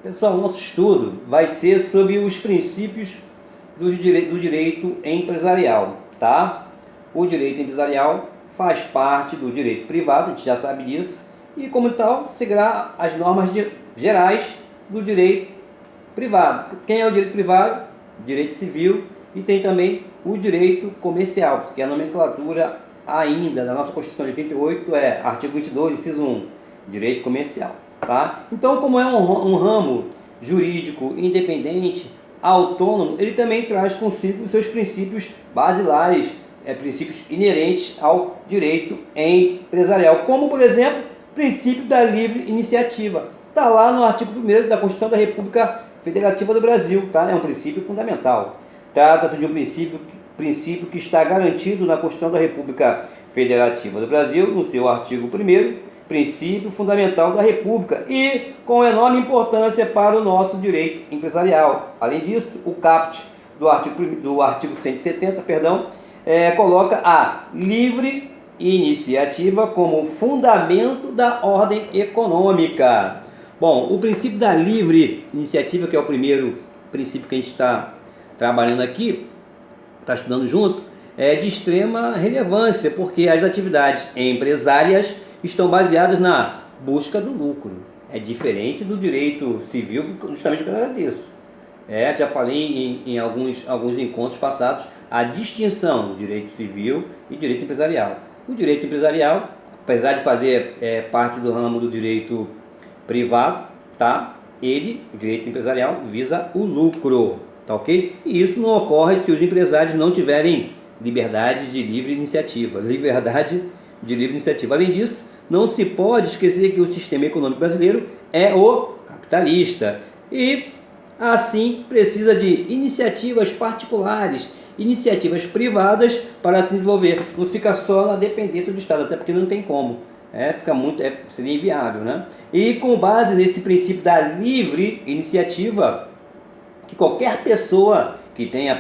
Pessoal, nosso estudo vai ser sobre os princípios do direito empresarial, tá? O direito empresarial faz parte do direito privado, a gente já sabe disso, e como tal, seguirá as normas gerais do direito privado. Quem é o direito privado? Direito civil, e tem também o direito comercial, porque a nomenclatura ainda da nossa Constituição de 88 é artigo 22, inciso 1, direito comercial. Tá? Então, como é um ramo jurídico independente, autônomo, ele também traz consigo os seus princípios basilares, princípios inerentes ao direito empresarial, como, por exemplo, o princípio da livre iniciativa. Está lá no artigo 1º da Constituição da República Federativa do Brasil, tá? É um princípio fundamental. Trata-se de um princípio que está garantido na Constituição da República Federativa do Brasil, no seu artigo 1º, princípio fundamental da República e com enorme importância para o nosso direito empresarial. Além disso, o caput do artigo 170, coloca a livre iniciativa como fundamento da ordem econômica. Bom, o princípio da livre iniciativa, que é o primeiro princípio que a gente está trabalhando aqui, está estudando junto, é de extrema relevância, porque as atividades empresárias estão baseadas na busca do lucro. É diferente do direito civil, justamente por causa disso. Já falei em alguns encontros passados a distinção do direito civil e direito empresarial. O direito empresarial, apesar de fazer parte do ramo do direito privado, tá? O direito empresarial visa o lucro, tá ok? E isso não ocorre se os empresários não tiverem liberdade de livre iniciativa. Além disso, não se pode esquecer que o sistema econômico brasileiro é o capitalista e, assim, precisa de iniciativas particulares, iniciativas privadas para se desenvolver. Não fica só na dependência do Estado, até porque não tem como. Seria inviável, né? E com base nesse princípio da livre iniciativa, que qualquer pessoa que tenha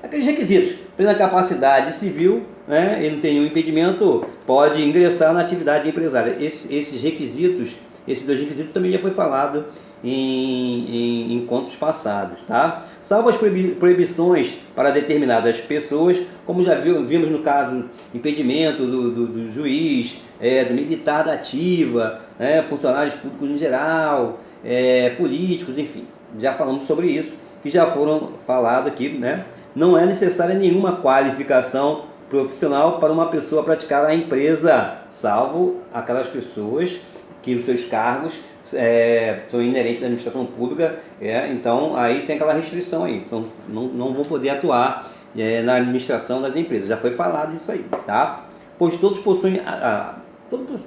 aqueles requisitos, plena capacidade civil, né, e não tem nenhum impedimento, pode ingressar na atividade empresária. Esses dois requisitos também já foi falado em encontros passados, tá? Salvo as proibições para determinadas pessoas, como já vimos no caso, impedimento do juiz, do militar da ativa, funcionários públicos em geral, políticos, enfim, já falamos sobre isso, que já foram falados aqui, né? Não é necessária nenhuma qualificação profissional para uma pessoa praticar a empresa, salvo aquelas pessoas que os seus cargos são inerentes à administração pública, então aí tem aquela restrição aí, então, não vão poder atuar na administração das empresas, já foi falado isso aí, tá? Pois todos possuem,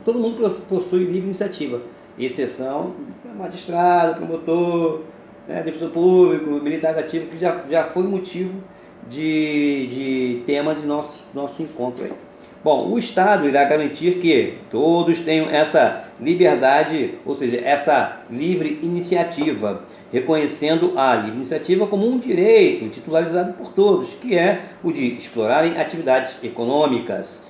todo mundo possui livre iniciativa, exceção magistrado, promotor, defensor público, militar ativo, que já foi motivo de tema de nosso encontro aí. Bom, o Estado irá garantir que todos tenham essa liberdade, ou seja, essa livre iniciativa, reconhecendo a livre iniciativa como um direito titularizado por todos, que é o de explorarem atividades econômicas,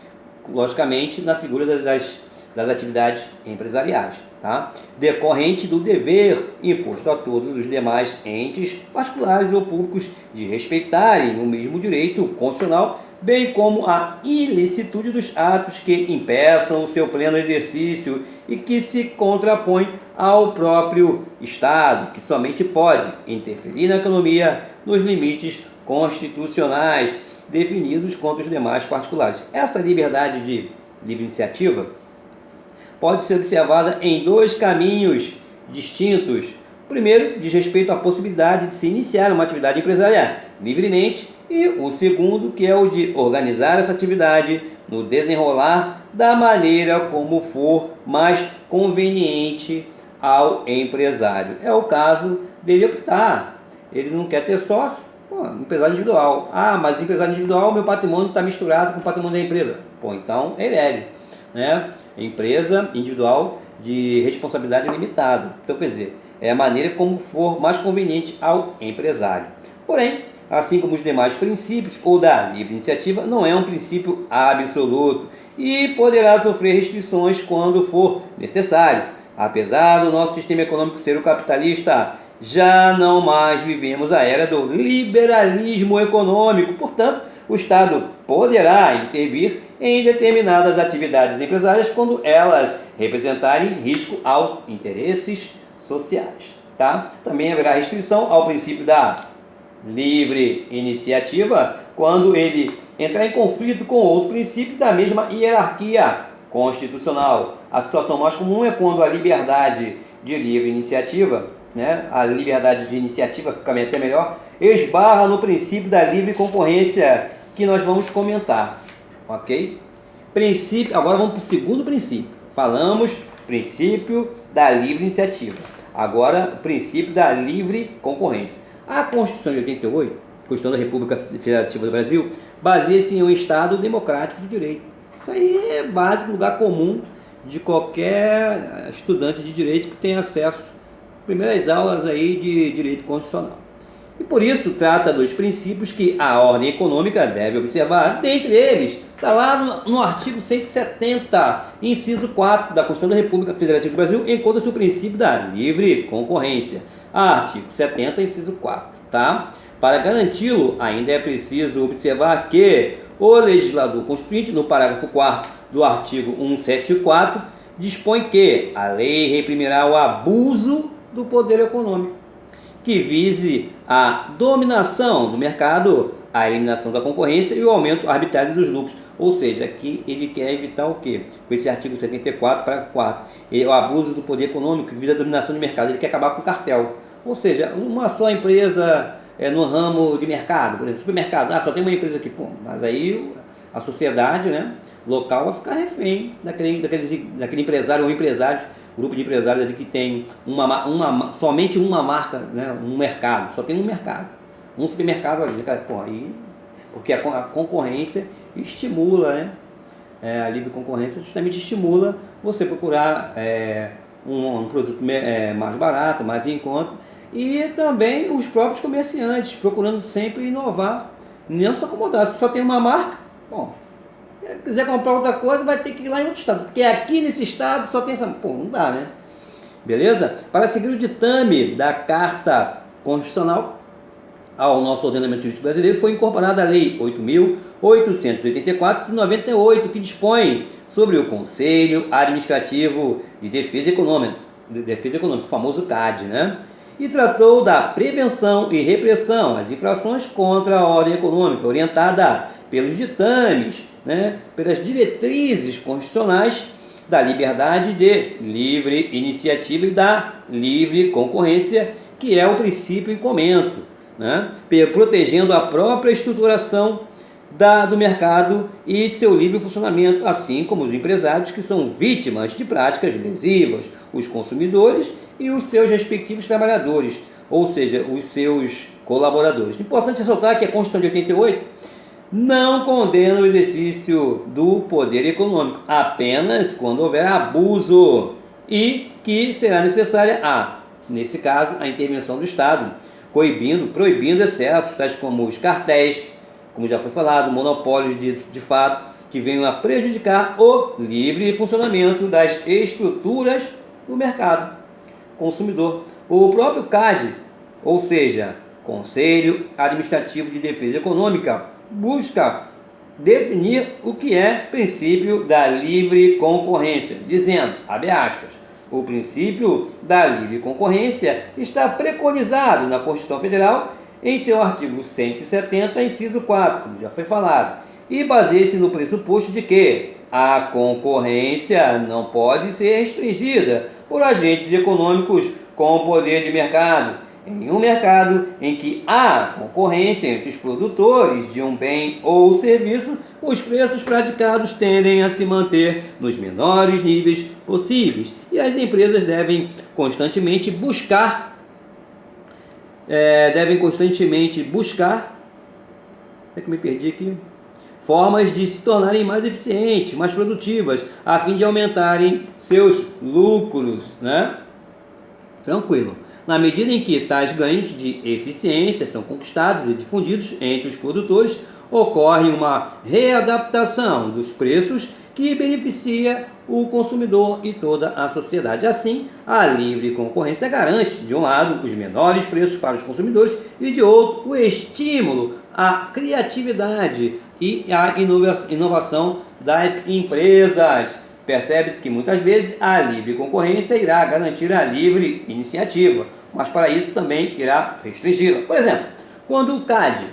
logicamente na figura das atividades empresariais, tá? Decorrente do dever imposto a todos os demais entes, particulares ou públicos, de respeitarem o mesmo direito constitucional, bem como a ilicitude dos atos que impeçam o seu pleno exercício e que se contrapõem ao próprio Estado, que somente pode interferir na economia nos limites constitucionais definidos contra os demais particulares. Essa liberdade de livre iniciativa pode ser observada em dois caminhos distintos. O primeiro diz respeito à possibilidade de se iniciar uma atividade empresarial livremente, e o segundo, que é o de organizar essa atividade no desenrolar da maneira como for mais conveniente ao empresário. É o caso dele optar, ele não quer ter sócio, empresário individual. Mas empresário individual, meu patrimônio está misturado com o patrimônio da empresa. Então é leve, né? Empresa individual de responsabilidade limitada. Então, quer dizer, é a maneira como for mais conveniente ao empresário. Porém, assim como os demais princípios, ou da livre iniciativa, não é um princípio absoluto e poderá sofrer restrições quando for necessário. Apesar do nosso sistema econômico ser o capitalista, já não mais vivemos a era do liberalismo econômico. Portanto, o Estado poderá intervir em determinadas atividades empresárias quando elas representarem risco aos interesses sociais. Tá? Também haverá restrição ao princípio da livre iniciativa quando ele entrar em conflito com outro princípio da mesma hierarquia constitucional. A situação mais comum é quando a liberdade de livre iniciativa, né, a liberdade de iniciativa fica até melhor, esbarra no princípio da livre concorrência, que nós vamos comentar, ok? Princípio, agora vamos para o segundo princípio. Falamos princípio da livre iniciativa. Agora, o princípio da livre concorrência. A Constituição de 88, Constituição da República Federativa do Brasil, baseia-se em um Estado democrático de direito. Isso aí é básico, lugar comum de qualquer estudante de direito que tenha acesso às primeiras aulas aí de direito constitucional. E por isso trata dos princípios que a ordem econômica deve observar. Dentre eles, está lá no artigo 170, inciso 4 da Constituição da República Federativa do Brasil, encontra-se o princípio da livre concorrência. Artigo 70, inciso 4. Tá? Para garanti-lo, ainda é preciso observar que o legislador constituinte, no parágrafo 4º do artigo 174, dispõe que a lei reprimirá o abuso do poder econômico, que vise a dominação do mercado, a eliminação da concorrência e o aumento arbitrário dos lucros. Ou seja, aqui ele quer evitar o quê? Com esse artigo 74, parágrafo 4, o abuso do poder econômico que visa a dominação do mercado. Ele quer acabar com o cartel. Ou seja, uma só empresa no ramo de mercado, por exemplo, supermercado, só tem uma empresa aqui, pô, mas aí a sociedade, né, local vai ficar refém daquele empresário ou empresários, grupo de empresários ali que tem somente uma marca, né, um mercado, só tem um mercado, um supermercado ali, pô, aí, porque a concorrência estimula, né, a livre concorrência justamente estimula você procurar um produto mais barato, mais em conta, e também os próprios comerciantes procurando sempre inovar, não se acomodar. Se só tem uma marca, bom, se quiser comprar outra coisa vai ter que ir lá em outro estado, porque aqui nesse estado só tem essa, pô, não dá, né? Beleza? Para seguir o ditame da Carta Constitucional ao nosso ordenamento jurídico brasileiro, foi incorporada a Lei 8.884 de 98, que dispõe sobre o Conselho Administrativo de Defesa Econômica, o famoso CAD, né? E tratou da prevenção e repressão às infrações contra a ordem econômica, orientada pelos ditames, né, pelas diretrizes constitucionais da liberdade de livre iniciativa e da livre concorrência, que é o princípio em comento, né, protegendo a própria estruturação do mercado e seu livre funcionamento, assim como os empresários que são vítimas de práticas lesivas, os consumidores e os seus respectivos trabalhadores, ou seja, os seus colaboradores. Importante ressaltar que a Constituição de 88 não condena o exercício do poder econômico, apenas quando houver abuso e que será necessária nesse caso, a intervenção do Estado, proibindo excessos, tais como os cartéis, como já foi falado, monopólios de fato, que venham a prejudicar o livre funcionamento das estruturas do mercado consumidor. O próprio CAD, ou seja, Conselho Administrativo de Defesa Econômica, busca definir o que é princípio da livre concorrência, dizendo, abre aspas, o princípio da livre concorrência está preconizado na Constituição Federal em seu artigo 170, inciso 4, como já foi falado, e baseia-se no pressuposto de que a concorrência não pode ser restringida por agentes econômicos com poder de mercado, em um mercado em que há concorrência entre os produtores de um bem ou serviço, os preços praticados tendem a se manter nos menores níveis possíveis e as empresas devem constantemente buscar até que me perdi aqui, formas de se tornarem mais eficientes, mais produtivas, a fim de aumentarem seus lucros, né? Tranquilo. Na medida em que tais ganhos de eficiência são conquistados e difundidos entre os produtores, ocorre uma readaptação dos preços que beneficia o consumidor e toda a sociedade. Assim, a livre concorrência garante, de um lado, os menores preços para os consumidores e, de outro, o estímulo à criatividade e à inovação das empresas. Percebe-se que muitas vezes a livre concorrência irá garantir a livre iniciativa, mas para isso também irá restringi-la. Por exemplo, quando o CAD,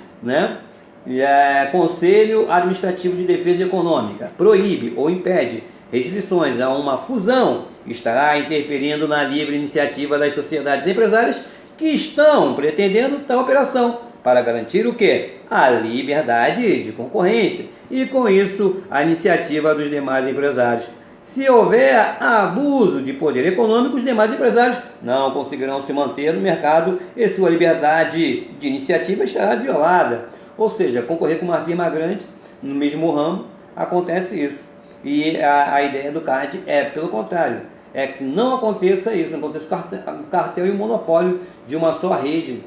Conselho Administrativo de Defesa Econômica, proíbe ou impede restrições a uma fusão, estará interferindo na livre iniciativa das sociedades empresárias que estão pretendendo tal operação, para garantir o quê? A liberdade de concorrência e, com isso, a iniciativa dos demais empresários. Se houver abuso de poder econômico, os demais empresários não conseguirão se manter no mercado e sua liberdade de iniciativa estará violada. Ou seja, concorrer com uma firma grande no mesmo ramo, acontece isso. E a ideia do CAD é, pelo contrário, é que não aconteça isso, não aconteça o cartel e o monopólio de uma só rede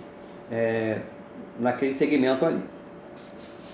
naquele segmento ali.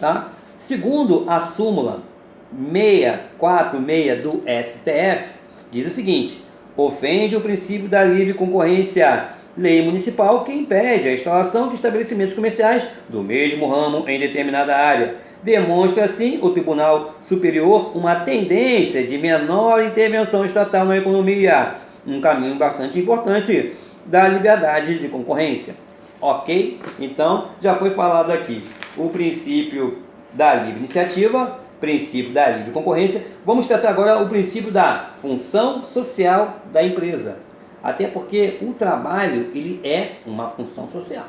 Tá? Segundo a súmula 646 do STF, diz o seguinte: ofende o princípio da livre concorrência lei municipal que impede a instalação de estabelecimentos comerciais do mesmo ramo em determinada área. Demonstra assim o Tribunal Superior uma tendência de menor intervenção estatal na economia, um caminho bastante importante da liberdade de concorrência. Ok? Então, já foi falado aqui o princípio da livre iniciativa, princípio da livre concorrência. Vamos tratar agora o princípio da função social da empresa. Até porque o trabalho, ele é uma função social,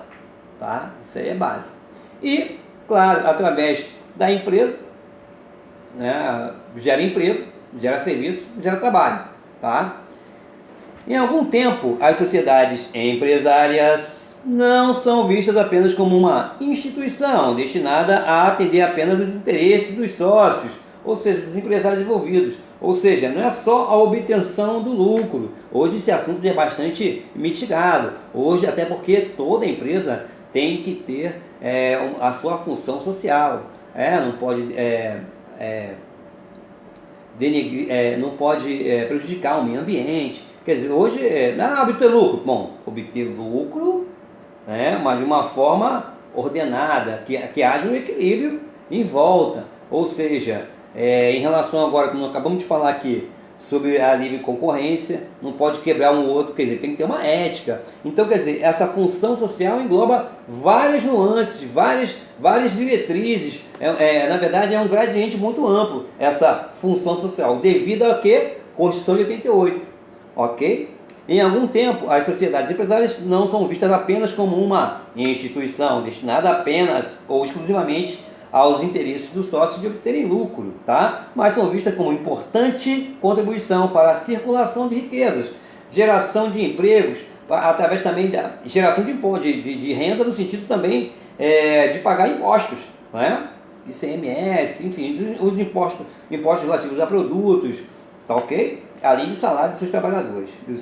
tá? Isso aí é básico. E, claro, através da empresa, gera emprego, gera serviço, gera trabalho, tá? Em algum tempo, as sociedades empresárias não são vistas apenas como uma instituição destinada a atender apenas os interesses dos sócios, ou seja, dos empresários envolvidos. Ou seja, não é só a obtenção do lucro. Hoje esse assunto é bastante mitigado. Hoje, até porque toda empresa tem que ter a sua função social. Não pode não pode prejudicar o meio ambiente. Quer dizer, hoje obter lucro. Bom, obter lucro, mas de uma forma ordenada, que haja um equilíbrio em volta. Ou seja, em relação agora, como acabamos de falar aqui, sobre a livre concorrência, não pode quebrar um outro, quer dizer, tem que ter uma ética. Então, quer dizer, essa função social engloba várias nuances, várias diretrizes. Na verdade, é um gradiente muito amplo, essa função social, devido a que? Constituição de 88, ok? Em algum tempo, as sociedades empresárias não são vistas apenas como uma instituição destinada apenas ou exclusivamente aos interesses dos sócios de obterem lucro, tá? Mas são vistas como importante contribuição para a circulação de riquezas, geração de empregos, através também da geração de renda, no sentido também de pagar impostos, ICMS, enfim, os impostos relativos a produtos, tá ok? Além do salário dos seus trabalhadores, dos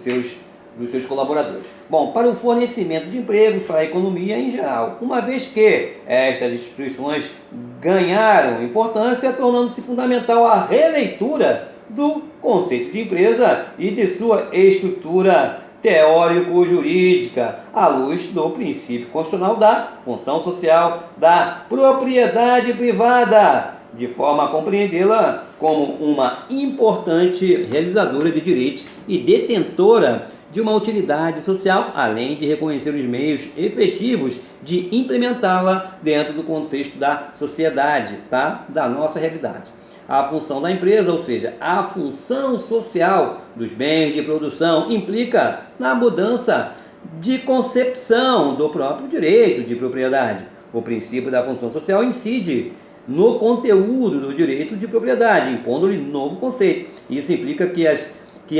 seus colaboradores. Bom, para o fornecimento de empregos para a economia em geral, uma vez que estas instituições ganharam importância, tornando-se fundamental a releitura do conceito de empresa e de sua estrutura teórico-jurídica, à luz do princípio constitucional da função social da propriedade privada, de forma a compreendê-la como uma importante realizadora de direitos e detentora de uma utilidade social, além de reconhecer os meios efetivos de implementá-la dentro do contexto da sociedade, da nossa realidade. A função da empresa, ou seja, a função social dos bens de produção, implica na mudança de concepção do próprio direito de propriedade. O princípio da função social incide no conteúdo do direito de propriedade, impondo-lhe novo conceito. Isso implica que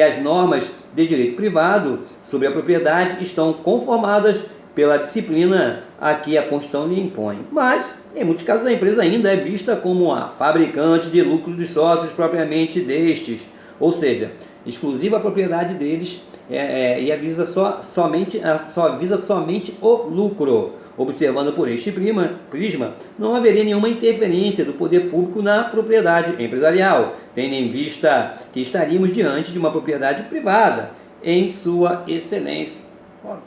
as normas de direito privado sobre a propriedade estão conformadas pela disciplina a que a Constituição lhe impõe. Mas, em muitos casos, a empresa ainda é vista como a fabricante de lucro dos sócios propriamente destes, ou seja, exclusiva a propriedade deles e só visa somente o lucro. Observando por este prisma, não haveria nenhuma interferência do poder público na propriedade empresarial, tendo em vista que estaríamos diante de uma propriedade privada em sua excelência.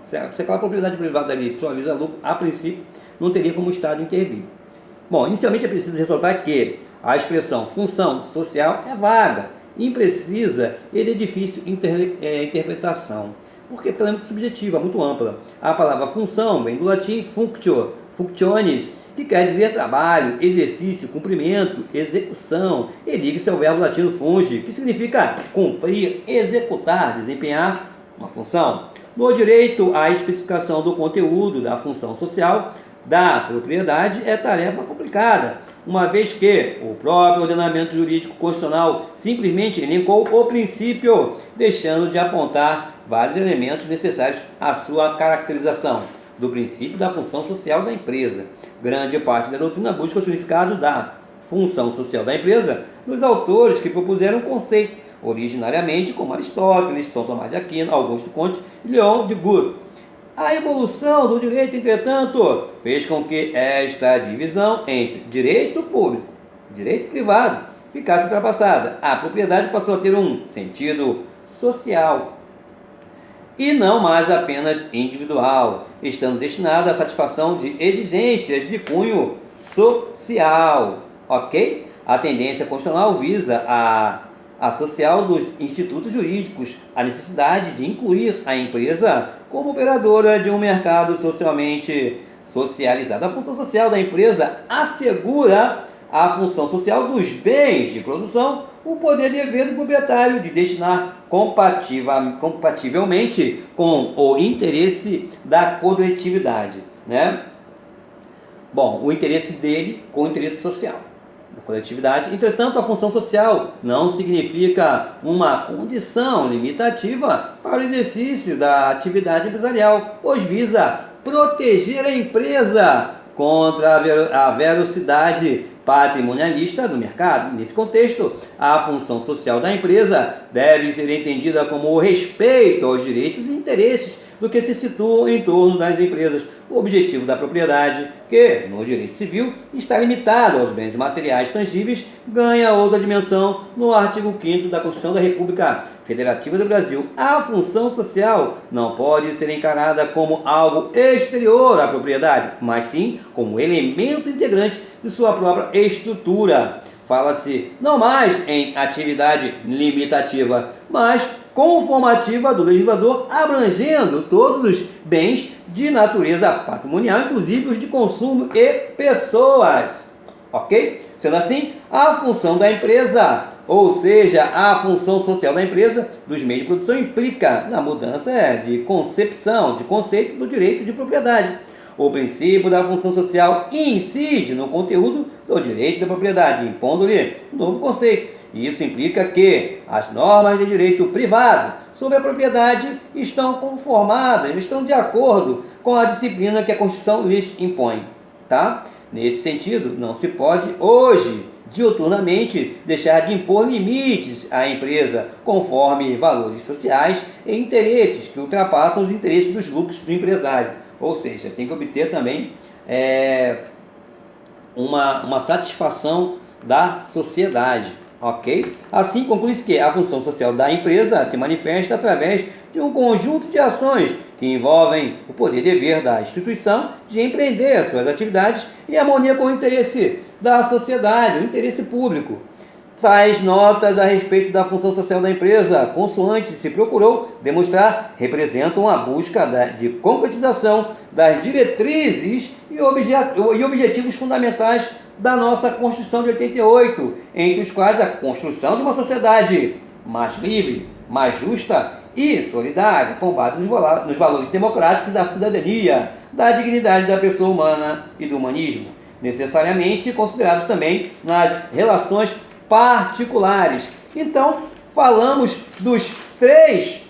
Se aquela propriedade privada ali visualiza lucro, a princípio, não teria como o Estado intervir. Bom, inicialmente é preciso ressaltar que a expressão função social é vaga, imprecisa e de difícil interpretação, porque é muito subjetiva, muito ampla. A palavra função vem do latim functio, functionis, que quer dizer trabalho, exercício, cumprimento, execução, e liga-se ao verbo latino funge, que significa cumprir, executar, desempenhar uma função. No direito, a especificação do conteúdo da função social da propriedade é tarefa complicada, uma vez que o próprio ordenamento jurídico constitucional simplesmente elencou o princípio, deixando de apontar vários elementos necessários à sua caracterização do princípio da função social da empresa. Grande parte da doutrina busca o significado da função social da empresa nos autores que propuseram o conceito, originariamente como Aristóteles, São Tomás de Aquino, Augusto Comte e Leon de Gould. A evolução do direito, entretanto, fez com que esta divisão entre direito público e direito privado ficasse ultrapassada. A propriedade passou a ter um sentido social e não mais apenas individual, estando destinada à satisfação de exigências de cunho social. Ok? A tendência constitucional visa a social dos institutos jurídicos, a necessidade de incluir a empresa como operadora de um mercado socialmente socializado. A função social da empresa assegura a função social dos bens de produção, o poder dever do proprietário de destinar compativelmente com o interesse da coletividade, né? Bom, o interesse dele com o interesse social da coletividade. Entretanto, a função social não significa uma condição limitativa para o exercício da atividade empresarial, pois visa proteger a empresa contra a velocidade patrimonialista do mercado. Nesse contexto, a função social da empresa deve ser entendida como o respeito aos direitos e interesses do que se situam em torno das empresas. O objetivo da propriedade, que no direito civil está limitado aos bens materiais tangíveis, ganha outra dimensão no artigo 5º da Constituição da República Federativa do Brasil. A função social não pode ser encarada como algo exterior à propriedade, mas sim como elemento integrante de sua própria estrutura. Fala-se não mais em atividade limitativa, mas conformativa do legislador, abrangendo todos os bens de natureza patrimonial, inclusive os de consumo e pessoas. Ok? Sendo assim, a função da empresa, ou seja, a função social da empresa, dos meios de produção, implica na mudança de concepção, de conceito do direito de propriedade. O princípio da função social incide no conteúdo do direito da propriedade, impondo-lhe um novo conceito. Isso implica que as normas de direito privado sobre a propriedade estão conformadas, estão de acordo com a disciplina que a Constituição lhes impõe. Tá? Nesse sentido, não se pode hoje, diuturnamente, deixar de impor limites à empresa conforme valores sociais e interesses que ultrapassam os interesses dos lucros do empresário. Ou seja, tem que obter também uma satisfação da sociedade. Ok? Assim, conclui-se que a função social da empresa se manifesta através de um conjunto de ações que envolvem o poder dever da instituição de empreender suas atividades em harmonia com o interesse da sociedade, o interesse público. Tais notas a respeito da função social da empresa, consoante se procurou demonstrar, representam a busca de concretização das diretrizes e objetivos fundamentais da nossa Constituição de 88, entre os quais a construção de uma sociedade mais livre, mais justa e solidária, com base nos valores democráticos da cidadania, da dignidade da pessoa humana e do humanismo, necessariamente considerados também nas relações particulares. Então, falamos dos 3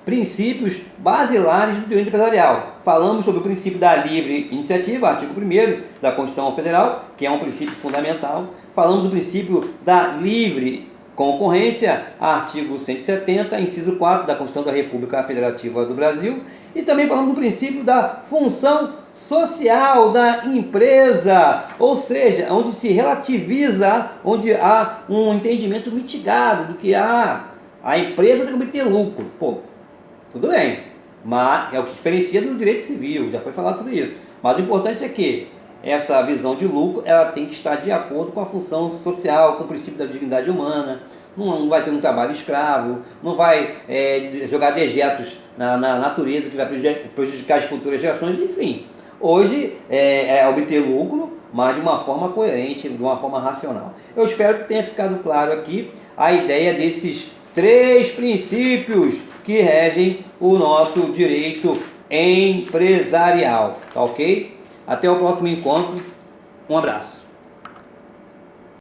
princípios basilares do direito empresarial. Falamos sobre o princípio da livre iniciativa, artigo 1º da Constituição Federal, que é um princípio fundamental. Falamos do princípio da livre concorrência, artigo 170, inciso 4 da Constituição da República Federativa do Brasil, e também falamos do princípio da função social da empresa, ou seja, onde se relativiza, onde há um entendimento mitigado do que a empresa tem que obter lucro. Pô, tudo bem, mas é o que diferencia do direito civil, já foi falado sobre isso. Mas o importante é que essa visão de lucro, ela tem que estar de acordo com a função social, com o princípio da dignidade humana. Não vai ter um trabalho escravo, não vai jogar dejetos na natureza que vai prejudicar as futuras gerações, enfim. Hoje é obter lucro, mas de uma forma coerente, de uma forma racional. Eu espero que tenha ficado claro aqui a ideia desses 3 princípios que regem o nosso direito empresarial, tá ok? Até o próximo encontro, um abraço.